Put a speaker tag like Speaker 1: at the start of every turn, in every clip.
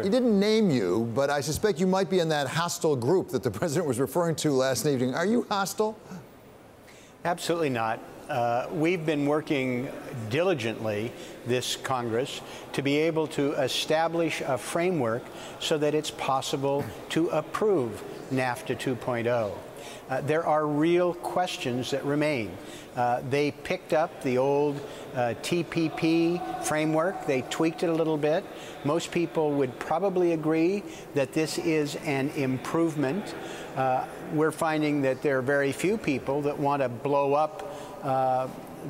Speaker 1: He didn't name you, but I suspect you might be in that hostile group that the president was referring to last evening. Are you hostile?
Speaker 2: Absolutely not. We've been working diligently, this Congress, to be able to establish a framework so that it's possible to approve NAFTA 2.0. There are real questions that remain. They picked up the old TPP framework. They tweaked it a little bit. Most people would probably agree that this is an improvement. We're finding that there are very few people that want to blow up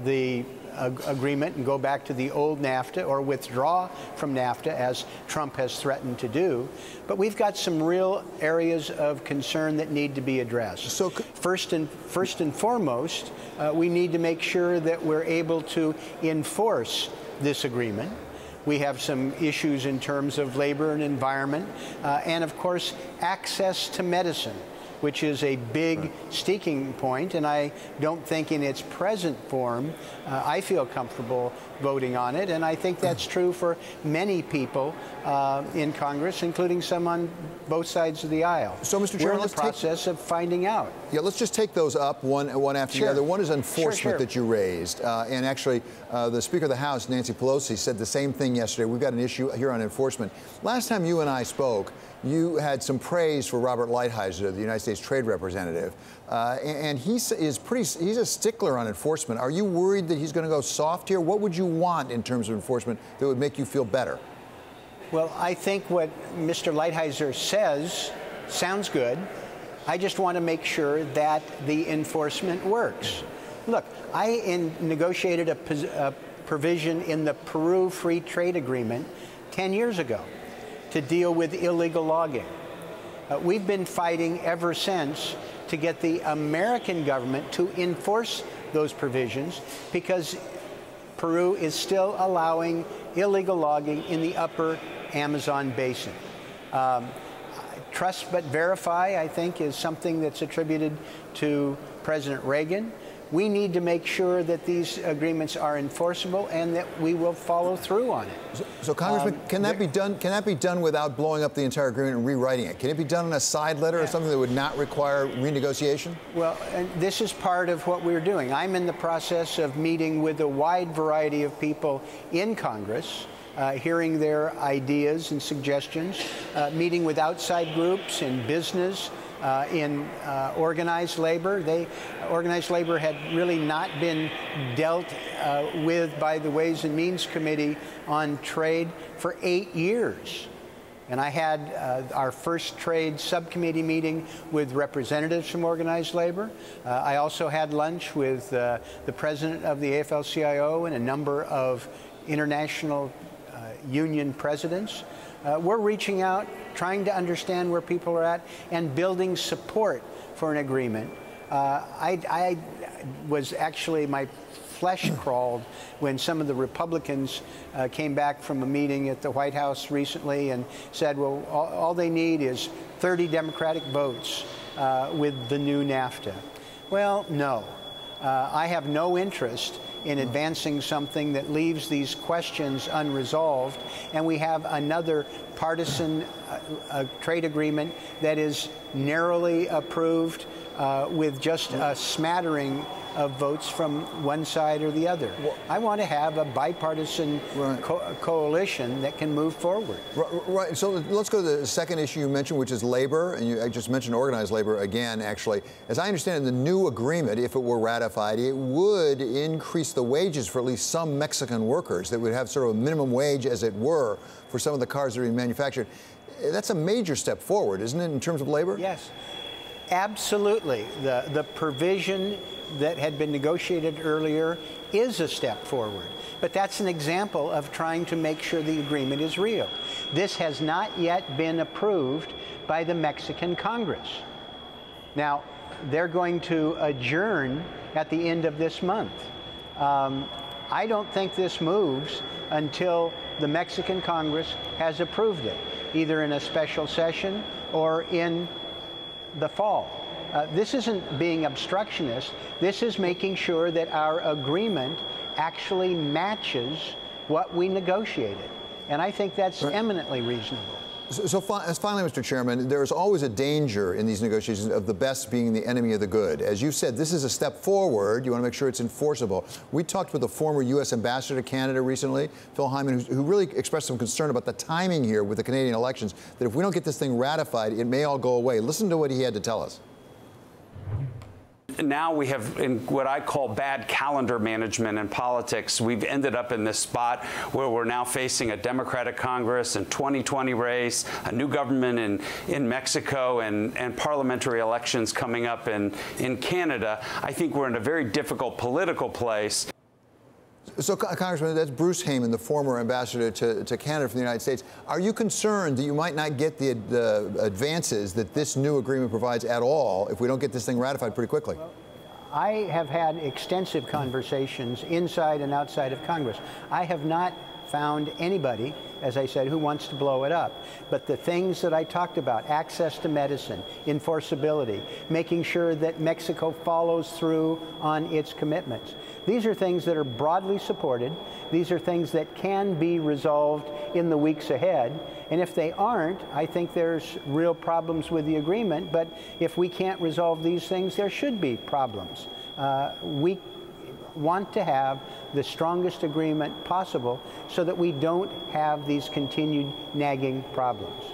Speaker 2: the agreement and go back to the old NAFTA or withdraw from NAFTA, as Trump has threatened to do. But we've got some real areas of concern that need to be addressed. So first and foremost, we need to make sure that we're able to enforce this agreement. We have some issues in terms of labor and environment, and of course, access to medicine, which is a big sticking point, and I don't think in its present form I feel comfortable voting on it, and I think that's true for many people in Congress, including some on both sides of the aisle.
Speaker 1: So, Mr. Chairman,
Speaker 2: we're in the process of finding out.
Speaker 1: Yeah, let's just take those up one after the other. One is enforcement that you raised, and actually the Speaker of the House, Nancy Pelosi, said the same thing yesterday. We've got an issue here on enforcement. Last time you and I spoke, you had some praise for Robert Lighthizer, the United States Trade Representative, and he's a stickler on enforcement. Are you worried that he's going to go soft here? What would you want in terms of enforcement that would make you feel better?
Speaker 2: Well, I think what Mr. Lighthizer says sounds good. I just want to make sure that the enforcement works. Look, I negotiated a provision in the Peru Free Trade Agreement 10 years ago to deal with illegal logging. We've been fighting ever since to get the American government to enforce those provisions because Peru is still allowing illegal logging in the upper Amazon basin. Trust but verify, I think, is something that's attributed to President Reagan. We need to make sure that these agreements are enforceable and that we will follow through on it.
Speaker 1: So Congressman, can that be done? Can that be done without blowing up the entire agreement and rewriting it? Can it be done on a side letter or something that would not require renegotiation? Well,
Speaker 2: and this is part of what we're doing. I'm in the process of meeting with a wide variety of people in Congress, hearing their ideas and suggestions, meeting with outside groups in business, in organized labor. Organized labor had really not been dealt with by the Ways and Means Committee on Trade for 8 years. And I had our first trade subcommittee meeting with representatives from organized labor. I also had lunch with the president of the AFL-CIO and a number of international union presidents. We're reaching out, trying to understand where people are at, and building support for an agreement. I was actually, my flesh crawled when some of the Republicans came back from a meeting at the White House recently and said, well, all they need is 30 Democratic votes with the new NAFTA. Well, no. I have no interest in advancing something that leaves these questions unresolved, and we have another partisan trade agreement that is narrowly approved with just a smattering of votes from one side or the other. I want to have a bipartisan coalition that can move forward.
Speaker 1: Right. So let's go to the second issue you mentioned, which is labor. And I just mentioned organized labor again, actually. As I understand it, the new agreement, if it were ratified, it would increase the wages for at least some Mexican workers that would have sort of a minimum wage, as it were, for some of the cars that are being manufactured. That's a major step forward, isn't it, in terms of labor?
Speaker 2: Yes, absolutely. The provision that had been negotiated earlier is a step forward. But that's an example of trying to make sure the agreement is real. This has not yet been approved by the Mexican Congress. Now, they're going to adjourn at the end of this month. I don't think this moves until the Mexican Congress has approved it, either in a special session or in the fall. This isn't being obstructionist. This is making sure that our agreement actually matches what we negotiated. And I think that's eminently reasonable.
Speaker 1: So finally, Mr. Chairman, there is always a danger in these negotiations of the best being the enemy of the good. As you said, this is a step forward. You want to make sure it's enforceable. We talked with a former U.S. ambassador to Canada recently, Phil Hyman, who really expressed some concern about the timing here with the Canadian elections, that if we don't get this thing ratified, it may all go away. Listen to what he had to tell us.
Speaker 3: Now we have, in what I call bad calendar management in politics, we've ended up in this spot where we're now facing a Democratic Congress and 2020 race, a new government in Mexico, and parliamentary elections coming up in Canada. I think we're in a very difficult political place.
Speaker 1: So, Congressman, that's Bruce Heyman, the former ambassador to Canada from the United States. Are you concerned that you might not get the advances that this new agreement provides at all if we don't get this thing ratified pretty quickly?
Speaker 2: Well, I have had extensive conversations inside and outside of Congress. I have not found anybody, as I said, who wants to blow it up. But the things that I talked about, access to medicine, enforceability, making sure that Mexico follows through on its commitments. These are things that are broadly supported. These are things that can be resolved in the weeks ahead. And if they aren't, I think there's real problems with the agreement. But if we can't resolve these things, there should be problems. We want to have the strongest agreement possible so that we don't have these continued nagging problems.